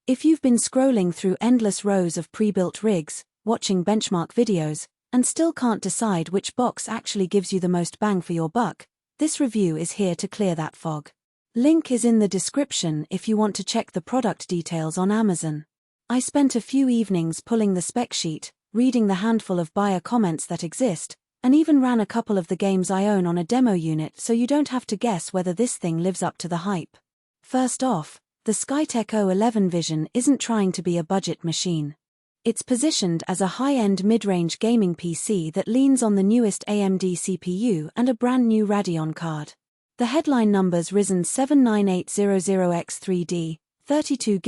If you've been scrolling through endless rows of pre-built rigs, watching benchmark videos, and still can't decide which box actually gives you the most bang for your buck, this review is here to clear that fog. Link is in the description if you want to check the product details on Amazon. I spent a few evenings pulling the spec sheet, reading the handful of buyer comments that exist, and even ran a couple of the games I own on a demo unit so you don't have to guess whether this thing lives up to the hype. First off, the Skytech O11 Vision isn't trying to be a budget machine. It's positioned as a high-end mid-range gaming PC that leans on the newest AMD CPU and a brand new Radeon card. The headline numbers Ryzen 7 9800X3D, 32GB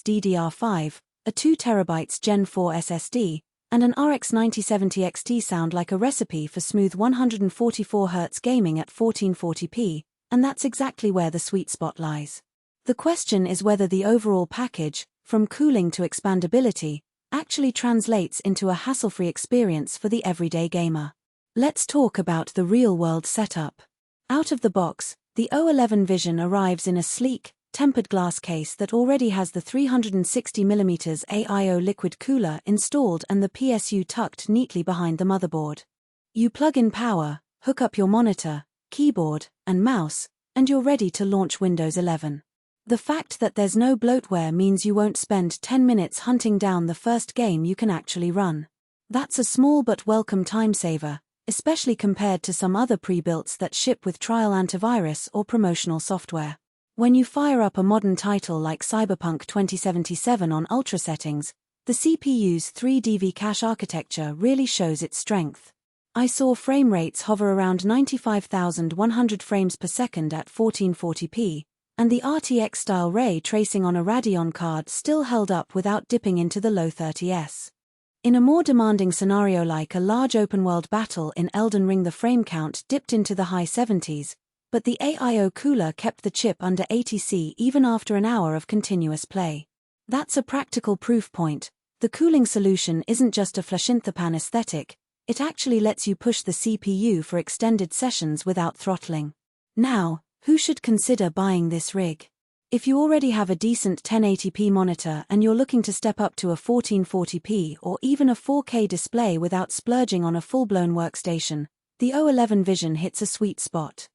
DDR5, a 2TB Gen 4 SSD, and an RX 9070 XT sound like a recipe for smooth 144Hz gaming at 1440p, and that's exactly where the sweet spot lies. The question is whether the overall package, from cooling to expandability, actually translates into a hassle-free experience for the everyday gamer. Let's talk about the real-world setup. Out of the box, the O11 Vision arrives in a sleek, tempered glass case that already has the 360mm AIO liquid cooler installed and the PSU tucked neatly behind the motherboard. You plug in power, hook up your monitor, keyboard, and mouse, and you're ready to launch Windows 11. The fact that there's no bloatware means you won't spend 10 minutes hunting down the first game you can actually run. That's a small but welcome time saver, especially compared to some other pre-builts that ship with trial antivirus or promotional software. When you fire up a modern title like Cyberpunk 2077 on ultra settings, the CPU's 3DV cache architecture really shows its strength. I saw frame rates hover around 95,100 frames per second at 1440p, and the RTX-style ray tracing on a Radeon card still held up without dipping into the low 30s. In a more demanding scenario like a large open-world battle in Elden Ring, the frame count dipped into the high 70s, but the AIO cooler kept the chip under 80°C even after an hour of continuous play. That's a practical proof point. The cooling solution isn't just a flashinthappan aesthetic, it actually lets you push the CPU for extended sessions without throttling. Now, who should consider buying this rig? If you already have a decent 1080p monitor and you're looking to step up to a 1440p or even a 4K display without splurging on a full-blown workstation, the O11 Vision hits a sweet spot.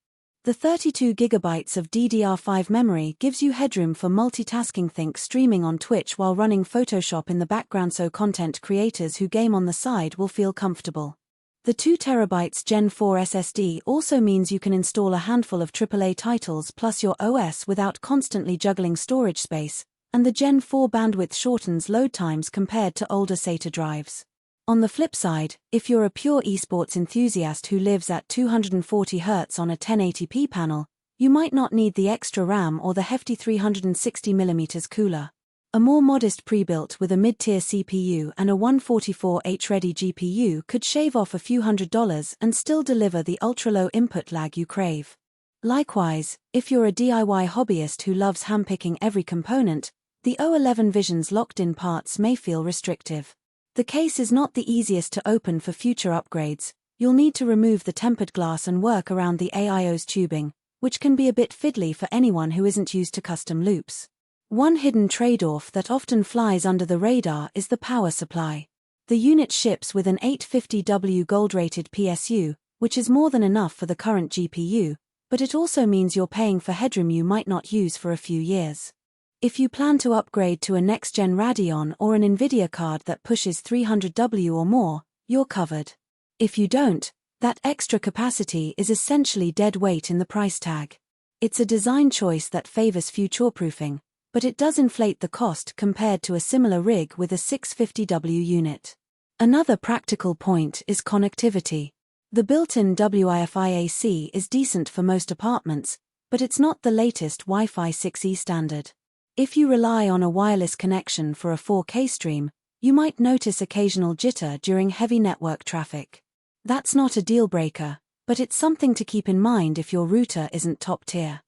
The 32GB of DDR5 memory gives you headroom for multitasking. Think streaming on Twitch while running Photoshop in the background, so content creators who game on the side will feel comfortable. The 2TB Gen 4 SSD also means you can install a handful of AAA titles plus your OS without constantly juggling storage space, and the Gen 4 bandwidth shortens load times compared to older SATA drives. On the flip side, if you're a pure esports enthusiast who lives at 240Hz on a 1080p panel, you might not need the extra RAM or the hefty 360mm cooler. A more modest pre-built with a mid-tier CPU and a 144H-ready GPU could shave off a few $100s and still deliver the ultra-low input lag you crave. Likewise, if you're a DIY hobbyist who loves handpicking every component, the O11 Vision's locked-in parts may feel restrictive. The case is not the easiest to open for future upgrades. You'll need to remove the tempered glass and work around the AIO's tubing, which can be a bit fiddly for anyone who isn't used to custom loops. One hidden trade-off that often flies under the radar is the power supply. The unit ships with an 850W gold-rated PSU, which is more than enough for the current GPU, but it also means you're paying for headroom you might not use for a few years. If you plan to upgrade to a next-gen Radeon or an NVIDIA card that pushes 300W or more, you're covered. If you don't, that extra capacity is essentially dead weight in the price tag. It's a design choice that favors future-proofing, but it does inflate the cost compared to a similar rig with a 650W unit. Another practical point is connectivity. The built-in Wi-Fi AC is decent for most apartments, but it's not the latest Wi-Fi 6E standard. If you rely on a wireless connection for a 4K stream, you might notice occasional jitter during heavy network traffic. That's not a deal-breaker, but it's something to keep in mind if your router isn't top-tier.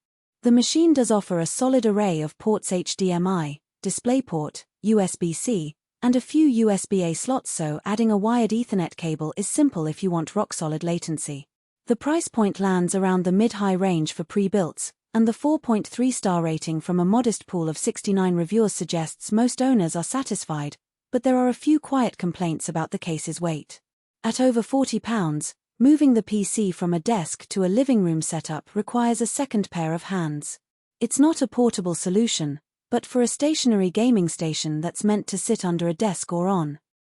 The machine does offer a solid array of ports: HDMI, DisplayPort, USB-C, and a few USB-A slots, so adding a wired Ethernet cable is simple if you want rock-solid latency. The price point lands around the mid-high range for pre-builts, and the 4.3-star rating from a modest pool of 69 reviewers suggests most owners are satisfied, but there are a few quiet complaints about the case's weight. At over £40, moving the PC from a desk to a living room setup requires a second pair of hands. It's not a portable solution, but for a stationary gaming station that's meant to sit under a desk or on